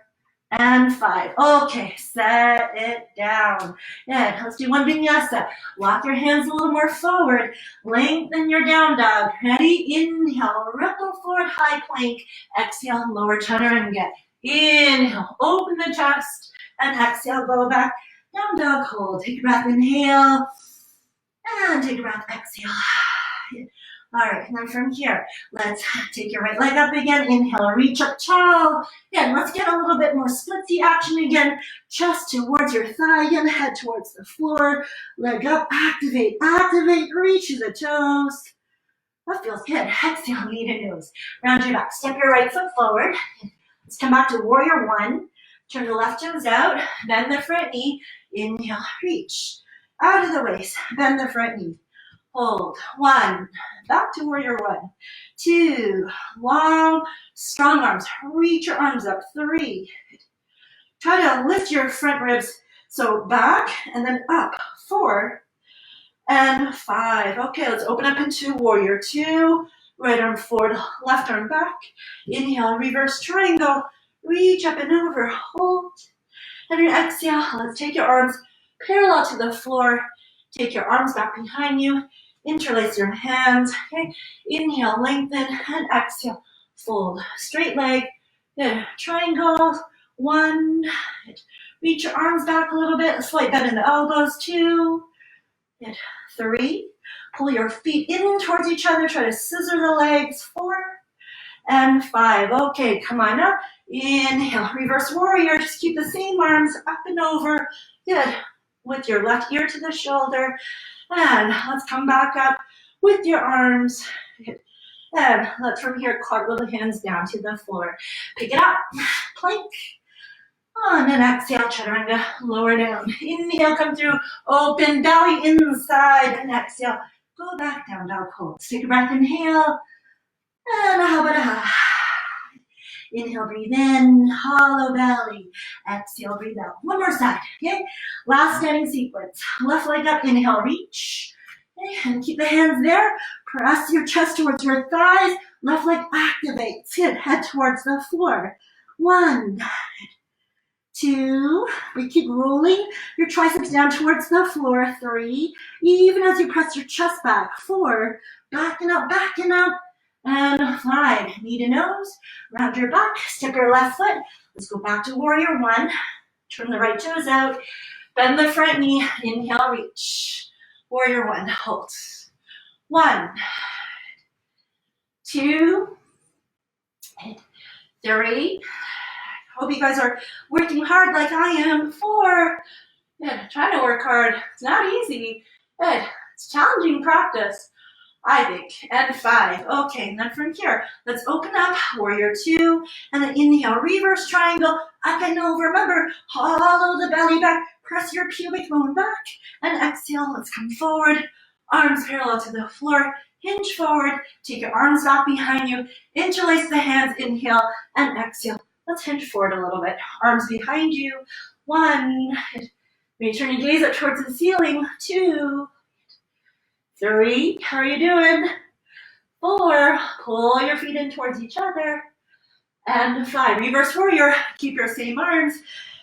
And 5. Okay, set it down. Good. Let's do one vinyasa. Walk your hands a little more forward. Lengthen your down dog. Ready? Inhale, ripple forward, high plank. Exhale, lower chaturanga. Inhale, open the chest. And exhale, go back. Down dog, hold. Take a breath, inhale. And take a breath, exhale. All right, and then from here, let's take your right leg up again. Inhale, reach up tall. Again, let's get a little bit more splitsy action again. Chest towards your thigh and head towards the floor. Leg up, activate, reach the toes. That feels good. Exhale, knee to nose. Round your back. Step your right foot forward. Let's come back to warrior 1. Turn the left toes out. Bend the front knee. Inhale, reach. Out of the waist. Bend the front knee. hold. 1, back to warrior 1. 2, long, strong arms. Reach your arms up. 3, try to lift your front ribs. So back and then up. 4 and 5. Okay, let's open up into warrior 2. Right arm forward, left arm back. Inhale, reverse triangle. Reach up and over. Hold. And your exhale, let's take your arms parallel to the floor. Take your arms back behind you. Interlace your hands. Okay. Inhale, lengthen, and exhale, fold. Straight leg. Good. Triangle. 1. Reach your arms back a little bit. Slight bend in the elbows. 2. Good. 3. Pull your feet in towards each other. Try to scissor the legs. 4 and 5. Okay, come on up. Inhale, reverse warrior. Just keep the same arms up and over. Good. With your left ear to the shoulder. And let's come back up with your arms. Good. And let's from here cartwheel the hands down to the floor. Pick it up. Plank. And then exhale, chaturanga, lower down. Inhale, come through. Open belly inside. And exhale, go back down, dog hold. Take a breath, inhale. And how about a inhale, breathe in, hollow belly. Exhale, breathe out. One more side, okay? Last standing sequence. Left leg up, inhale, reach. Okay, and keep the hands there. Press your chest towards your thighs. Left leg activates. Good, head towards the floor. 1, 2, we keep rolling your triceps down towards the floor. 3, even as you press your chest back. 4, backing up, and 5, knee to nose, round your back, step your left foot. Let's go back to warrior 1. Turn the right toes out, bend the front knee, inhale, reach. Warrior 1, hold. 1, 2, 3. Hope you guys are working hard like I am. 4. Good. Trying to work hard. It's not easy. Good. It's challenging practice, I think. And 5. Okay, and then from here, let's open up, warrior 2, and then inhale, reverse triangle, up and over. Remember, hollow the belly back, press your pubic bone back, and exhale, let's come forward, arms parallel to the floor, hinge forward, take your arms back behind you, interlace the hands, inhale, and exhale. Let's hinge forward a little bit, arms behind you. 1, maybe turn your gaze up towards the ceiling. 2, 3, how are you doing? 4, pull your feet in towards each other. And 5, reverse warrior, keep your same arms.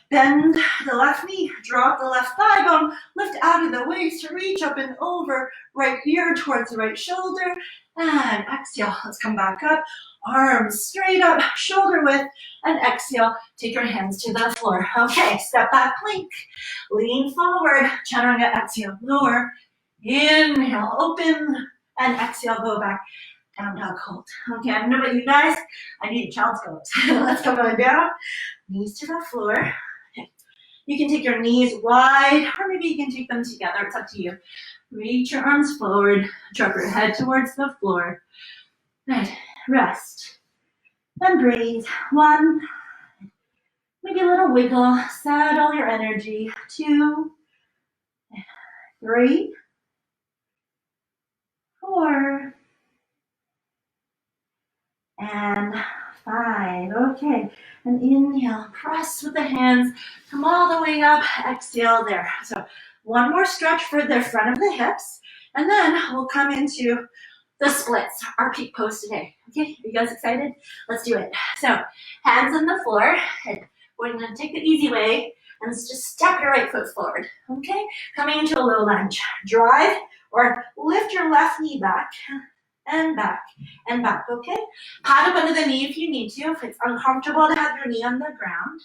Bend the left knee, drop the left thigh bone, lift out of the waist to reach up and over, right ear towards the right shoulder. And exhale, let's come back up. Arms straight up, shoulder width, and exhale, take your hands to the floor. Okay, step back plank, lean forward, chaturanga, exhale, lower. Inhale, open, and exhale, go back, down dog hold. Okay, I don't know about you guys, I need a child's pose. Let's come on down, knees to the floor. Okay. You can take your knees wide, or maybe you can take them together, it's up to you. Reach your arms forward, drop your head towards the floor. Good, rest, and breathe. 1, maybe a little wiggle, settle your energy. 2, 3, 4, and 5. Okay, and inhale, press with the hands, come all the way up, exhale there. So one more stretch for the front of the hips, and then we'll come into the splits, our peak pose today. Okay, are you guys excited? Let's do it. So hands on the floor, and we're gonna take the easy way, and let's just step your right foot forward. Okay, coming into a low lunge. Drive or lift your left knee back, and back, and back, okay? Pad up under the knee if you need to, if it's uncomfortable to have your knee on the ground.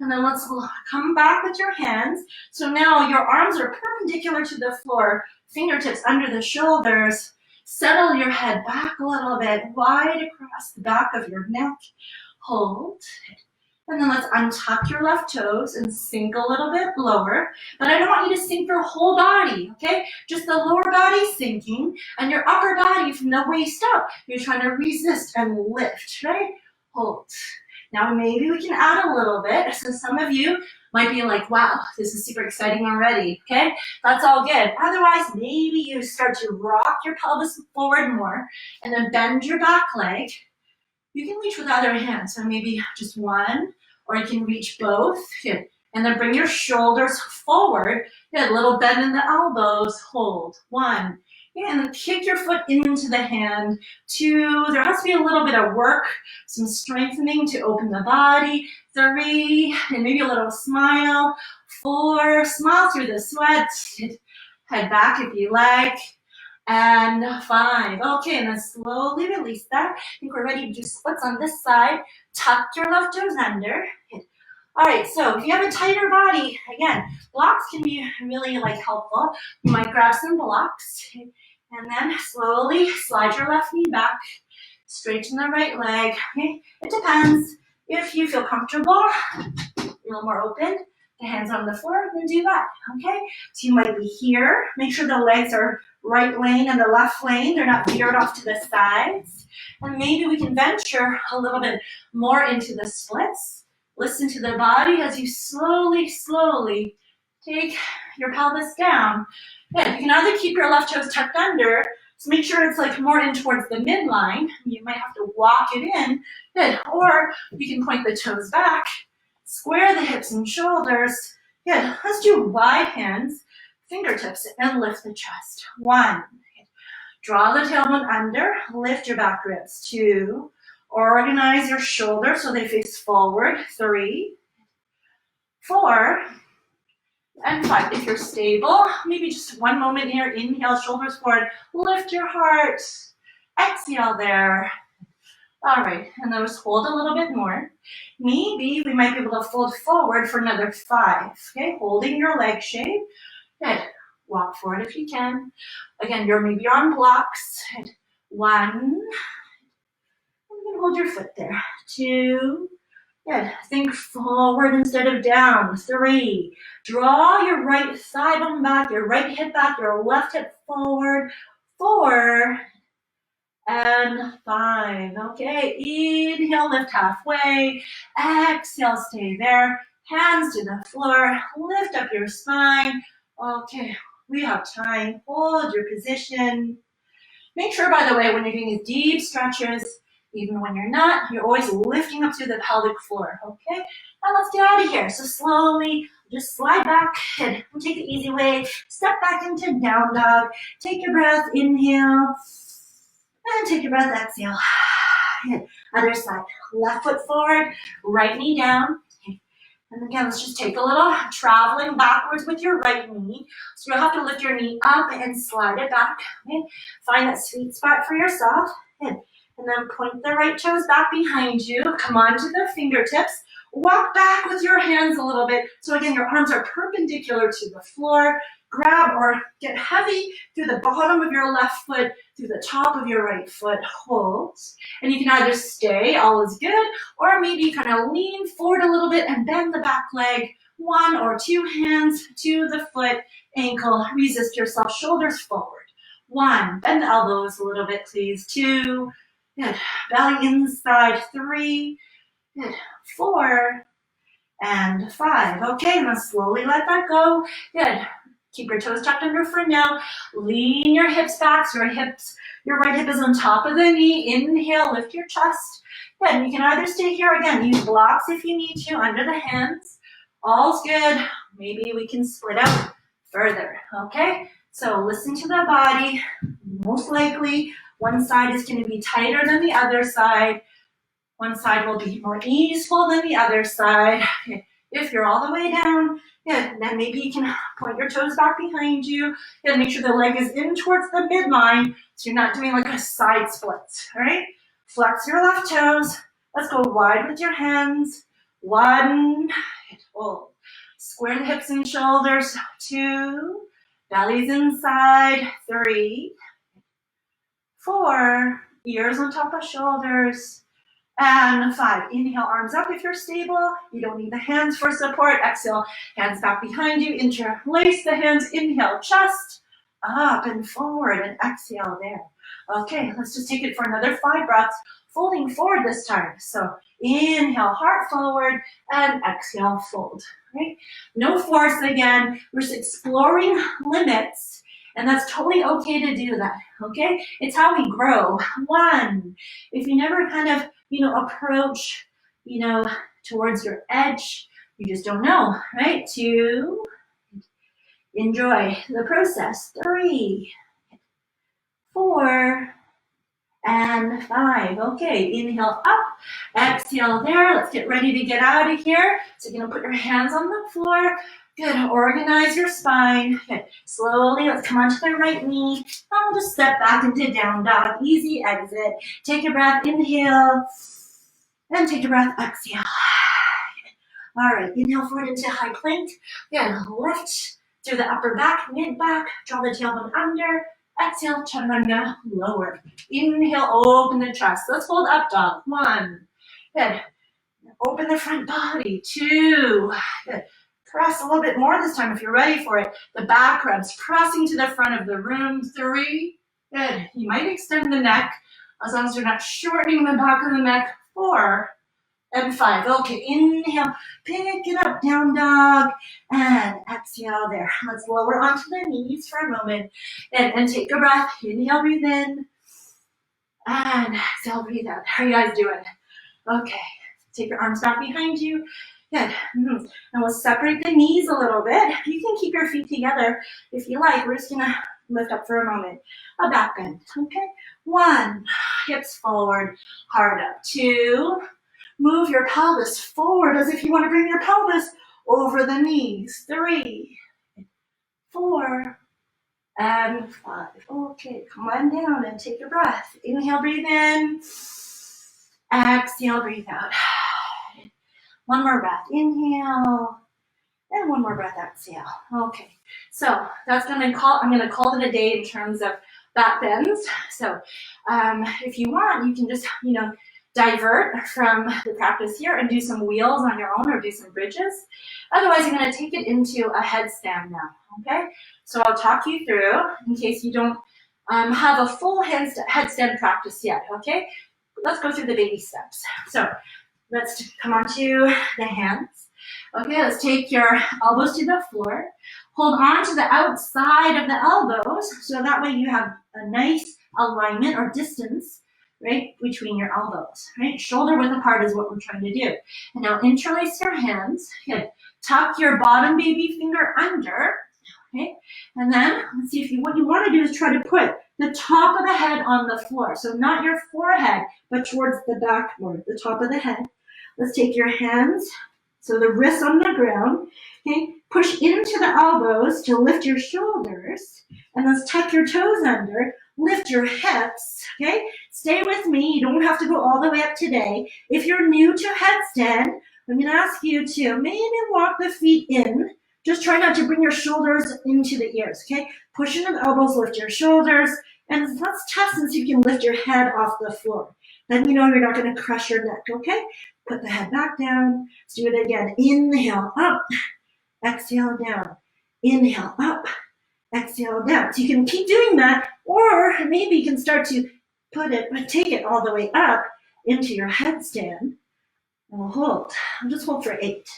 And then let's come back with your hands. So now your arms are perpendicular to the floor, fingertips under the shoulders. Settle your head back a little bit, wide across the back of your neck. Hold. And then let's untuck your left toes and sink a little bit lower. But I don't want you to sink your whole body, okay? Just the lower body sinking and your upper body from the waist up. You're trying to resist and lift, right? Hold. Now maybe we can add a little bit. So some of you might be like, wow, this is super exciting already, okay? That's all good. Otherwise, maybe you start to rock your pelvis forward more and then bend your back leg. You can reach with other hands, so maybe just one, or you can reach both. Good. And then bring your shoulders forward. Good, little bend in the elbows, hold, one. And then kick your foot into the hand, two. There has to be a little bit of work, some strengthening to open the body, three, and maybe a little smile, four, smile through the sweat, head back if you like, and five. Okay, and then slowly release that. I think we're ready to do splits on this side. Tuck your left toes under. All right, so if you have a tighter body, again, blocks can be really helpful. You might grab some blocks and then slowly slide your left knee back, straighten the right leg. Okay, it depends. If you feel comfortable, a little more open, the hands on the floor, then do that. Okay, so you might be here. Make sure the legs are right lane and the left lane. They're not veered off to the sides. And maybe we can venture a little bit more into the splits. Listen to the body as you slowly, slowly take your pelvis down. Good. You can either keep your left toes tucked under, so make sure it's more in towards the midline. You might have to walk it in. Good. Or you can point the toes back, square the hips and shoulders. Good. Let's do wide hands, fingertips, and lift the chest. One. Draw the tailbone under, lift your back ribs. Two. Organize your shoulders so they face forward. Three, four, and five. If you're stable, maybe just one moment here. Inhale, shoulders forward. Lift your heart. Exhale there. All right, and then just hold a little bit more. Maybe we might be able to fold forward for another five. Okay, holding your leg shape. Good. Walk forward if you can. Again, maybe you're on blocks. One. Hold your foot there. Two. Good. Think forward instead of down. Three. Draw your right thigh bone back, your right hip back, your left hip forward. Four. And five. Okay. Inhale, lift halfway. Exhale, stay there. Hands to the floor. Lift up your spine. Okay. We have time. Hold your position. Make sure, by the way, when you're doing these deep stretches, even when you're not, you're always lifting up through the pelvic floor, okay? Now let's get out of here. So slowly, just slide back and take the easy way. Step back into down dog. Take your breath, inhale, and take your breath, exhale. Good. Other side, left foot forward, right knee down. And again, let's just take a little traveling backwards with your right knee. So you'll have to lift your knee up and slide it back. Okay? Find that sweet spot for yourself. Good. And then point the right toes back behind you. Come onto the fingertips. Walk back with your hands a little bit. So again, your arms are perpendicular to the floor. Grab or get heavy through the bottom of your left foot, through the top of your right foot. Hold. And you can either stay, all is good, or maybe kind of lean forward a little bit and bend the back leg. One or two hands to the foot, ankle. Resist yourself, shoulders forward. One, bend the elbows a little bit, please. Two, good. Belly inside. Three, good. Four, and five. Okay, now slowly let that go. Good. Keep your toes tucked under for now. Lean your hips back so your right hip is on top of the knee. Inhale, lift your chest. Good. You can either stay here again, use blocks if you need to, under the hands. All's good. Maybe we can split out further. Okay? So listen to the body. Most likely, one side is going to be tighter than the other side. One side will be more easeful than the other side. If you're all the way down, then maybe you can point your toes back behind you and make sure the leg is in towards the midline so you're not doing like a side split, all right? Flex your left toes. Let's go wide with your hands. One, hold. Square the hips and shoulders. Two, belly's inside. Three, four, ears on top of shoulders. And five. Inhale, arms up if you're stable. You don't need the hands for support. Exhale, hands back behind you. Interlace the hands. Inhale, chest up and forward, and exhale there. Okay, let's just take it for another 5 breaths, folding forward this time. So inhale, heart forward, and exhale, fold. Right? No force again. We're just exploring limits, and that's totally okay to do that. Okay, it's how we grow. 1. If you never kind of approach towards your edge, you just don't know, right? 2. Enjoy the process. 3, 4, and 5. Okay, inhale up, exhale there. Let's get ready to get out of here. So you're gonna put your hands on the floor. Good, organize your spine. Good, slowly, let's come onto the right knee. And we'll just step back into down dog. Easy exit. Take a breath, inhale, and take a breath, exhale. All right, inhale forward into high plank. Good, lift through the upper back, mid back, draw the tailbone under. Exhale, chaturanga, lower. Inhale, open the chest. Let's hold up dog. 1. Good. Open the front body. 2. Good. Press a little bit more this time if you're ready for it. The back ribs pressing to the front of the room. 3. Good. You might extend the neck as long as you're not shortening the back of the neck. 4. And 5. Okay, inhale, pick it up, down dog, and exhale there. Let's lower onto the knees for a moment, and take a breath. Inhale, breathe in, and exhale, breathe out. How are you guys doing? Okay, take your arms back behind you. Good. And we'll separate the knees a little bit. You can keep your feet together if you like. We're just gonna lift up for a moment. A back bend, okay? 1, hips forward, heart up. 2, move your pelvis forward as if you want to bring your pelvis over the knees. 3, 4, and 5. Okay, come on down and take a breath. Inhale, breathe in. Exhale, breathe out. 1 more breath. Inhale. And 1 more breath, exhale. Okay, so I'm gonna call it a day in terms of back bends. So if you want, you can just, divert from the practice here and do some wheels on your own or do some bridges. Otherwise, you're gonna take it into a headstand now, okay? So I'll talk you through in case you don't have a full headstand practice yet, okay? Let's go through the baby steps. So let's come onto the hands. Okay, let's take your elbows to the floor. Hold on to the outside of the elbows so that way you have a nice alignment or distance, right, between your elbows, right? Shoulder width apart is what we're trying to do. And now interlace your hands. Good. Tuck your bottom baby finger under, okay? And then let's see what you want to do is try to put the top of the head on the floor. So not your forehead, but towards the backboard, the top of the head. Let's take your hands, so the wrists on the ground, okay? Push into the elbows to lift your shoulders, and let's tuck your toes under, lift your hips, okay? Stay with me, you don't have to go all the way up today. If you're new to headstand, I'm gonna ask you to maybe walk the feet in. Just try not to bring your shoulders into the ears, okay? Push into the elbows, lift your shoulders, and let's test and see if you can lift your head off the floor. Then you know you're not gonna crush your neck, okay? Put the head back down. Let's do it again. Inhale, up. Exhale, down. Inhale, up. Exhale, down. So you can keep doing that, or maybe you can start to take it all the way up into your headstand. And we'll hold. I'll just hold for 8.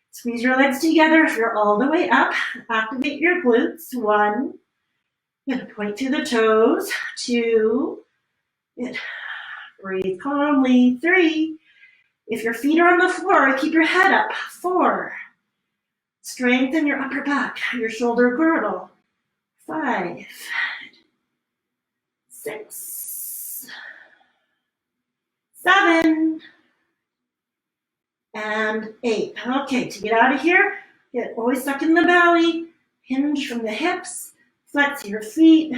Squeeze your legs together if you're all the way up. Activate your glutes. 1. Good. Point to the toes. 2. Good. Breathe calmly. 3. If your feet are on the floor, keep your head up. 4. Strengthen your upper back, your shoulder girdle. 5. 6. 7. And 8. Okay, to get out of here, get always stuck in the belly. Hinge from the hips. Flex your feet.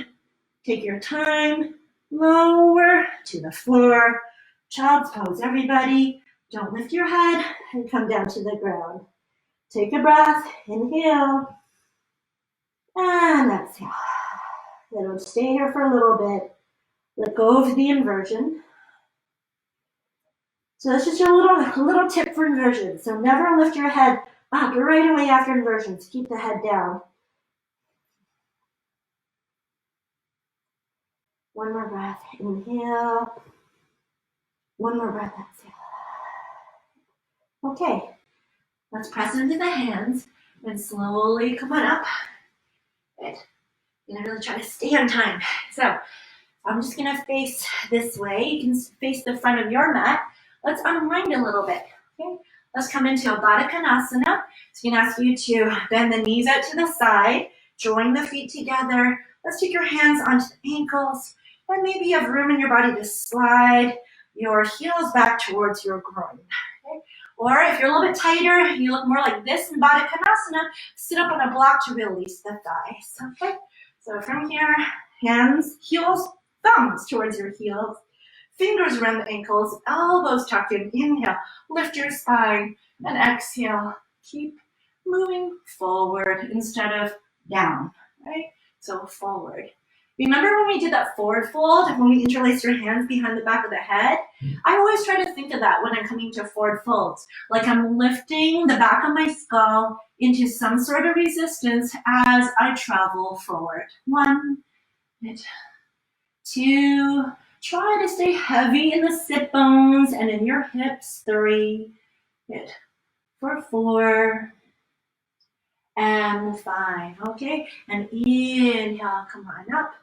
Take your time. Lower to the floor. Child's pose, everybody. Don't lift your head and come down to the ground. Take a breath, inhale, and exhale. Then we'll stay here for a little bit. Let go of the inversion. So that's just a little tip for inversion. So never lift your head up right away after inversions. Keep the head down. One more breath, inhale. One more breath, exhale. Okay, let's press into the hands and slowly come on up. Good. You're gonna really try to stay on time. So I'm just gonna face this way. You can face the front of your mat. Let's unwind a little bit. Okay, let's come into a Baddha Konasana. So I'm gonna ask you to bend the knees out to the side, join the feet together. Let's take your hands onto the ankles, and maybe you have room in your body to slide your heels back towards your groin. Okay? Or if you're a little bit tighter, you look more like this in Baddha Konasana, sit up on a block to release the thighs. Okay? So from here, hands, heels, thumbs towards your heels, fingers around the ankles, elbows tucked in. Inhale, lift your spine, and exhale. Keep moving forward instead of down, right? So forward. Remember when we did that forward fold, when we interlaced your hands behind the back of the head? I always try to think of that when I'm coming to forward folds, like I'm lifting the back of my skull into some sort of resistance as I travel forward. 1, 2, try to stay heavy in the sit bones and in your hips. 3, good. For 4, and 5, okay? And inhale, come on up.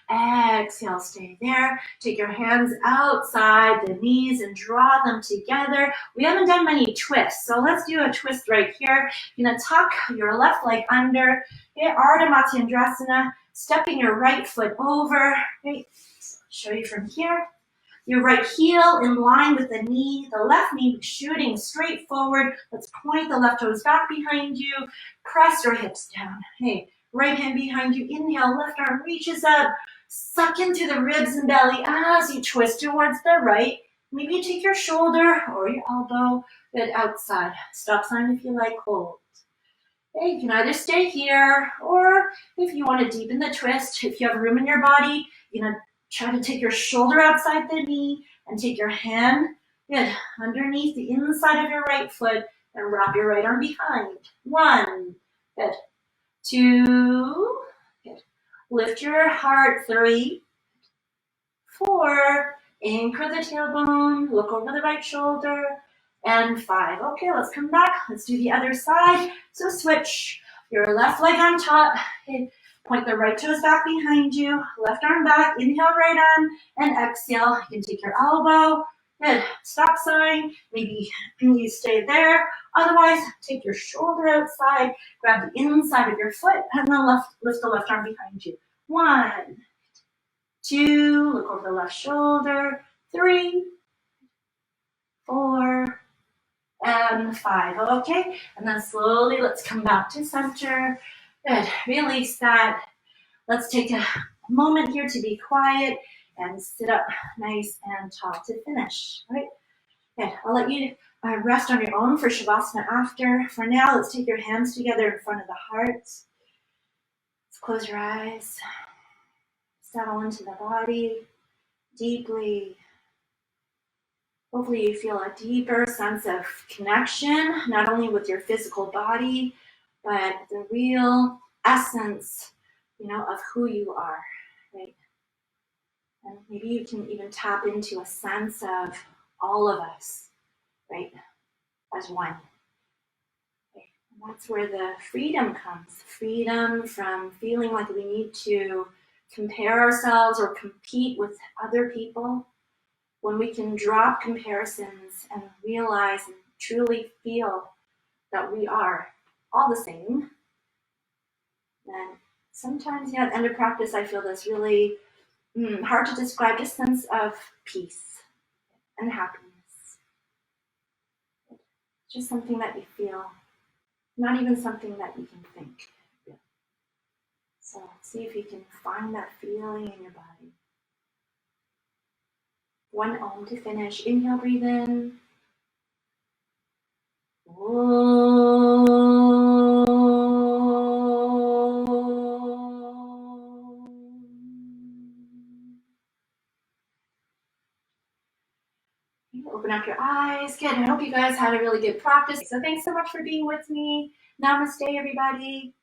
Exhale, stay there. Take your hands outside the knees and draw them together. We haven't done many twists, so let's do a twist right here. You're gonna tuck your left leg under, okay? Ardha Matsyendrasana, stepping your right foot over, okay? So show you from here. Your right heel in line with the knee, the left knee shooting straight forward. Let's point the left toes back behind you. Press your hips down. Hey, right hand behind you. Inhale, left arm reaches up. Suck into the ribs and belly as you twist towards the right. Maybe you take your shoulder or your elbow bit outside. Stop sign if you like, hold. Okay, you can either stay here, or if you want to deepen the twist, if you have room in your body, you know, try to take your shoulder outside the knee and take your hand, good, underneath the inside of your right foot and wrap your right arm behind. 1, good. 2, good. Lift your heart. 3, 4, anchor the tailbone, look over the right shoulder, and 5. Okay, let's come back. Let's do the other side. So switch your left leg on top. Okay. Point the right toes back behind you, left arm back, inhale right arm, and exhale. You can take your elbow, good, stop sign, maybe you stay there. Otherwise, take your shoulder outside, grab the inside of your foot, and then lift the left arm behind you. 1, 2, look over the left shoulder. 3, 4, and 5. Okay, and then slowly let's come back to center. Good, release that. Let's take a moment here to be quiet and sit up nice and tall to finish. All right, good. I'll let you rest on your own for Shavasana after. For now, let's take your hands together in front of the heart. Let's close your eyes. Settle into the body deeply. Hopefully you feel a deeper sense of connection, not only with your physical body, but the real essence, of who you are, right? And maybe you can even tap into a sense of all of us, right, as one. Okay? And that's where the freedom comes. Freedom from feeling like we need to compare ourselves or compete with other people. When we can drop comparisons and realize and truly feel that we are all the same, then sometimes, at the end of practice, I feel this really hard to describe, just sense of peace and happiness. It's just something that you feel, not even something that you can think. So see if you can find that feeling in your body. 1 Om to finish. Inhale, breathe in. Open up your eyes. Good. I hope you guys had a really good practice. So thanks so much for being with me. Namaste, everybody.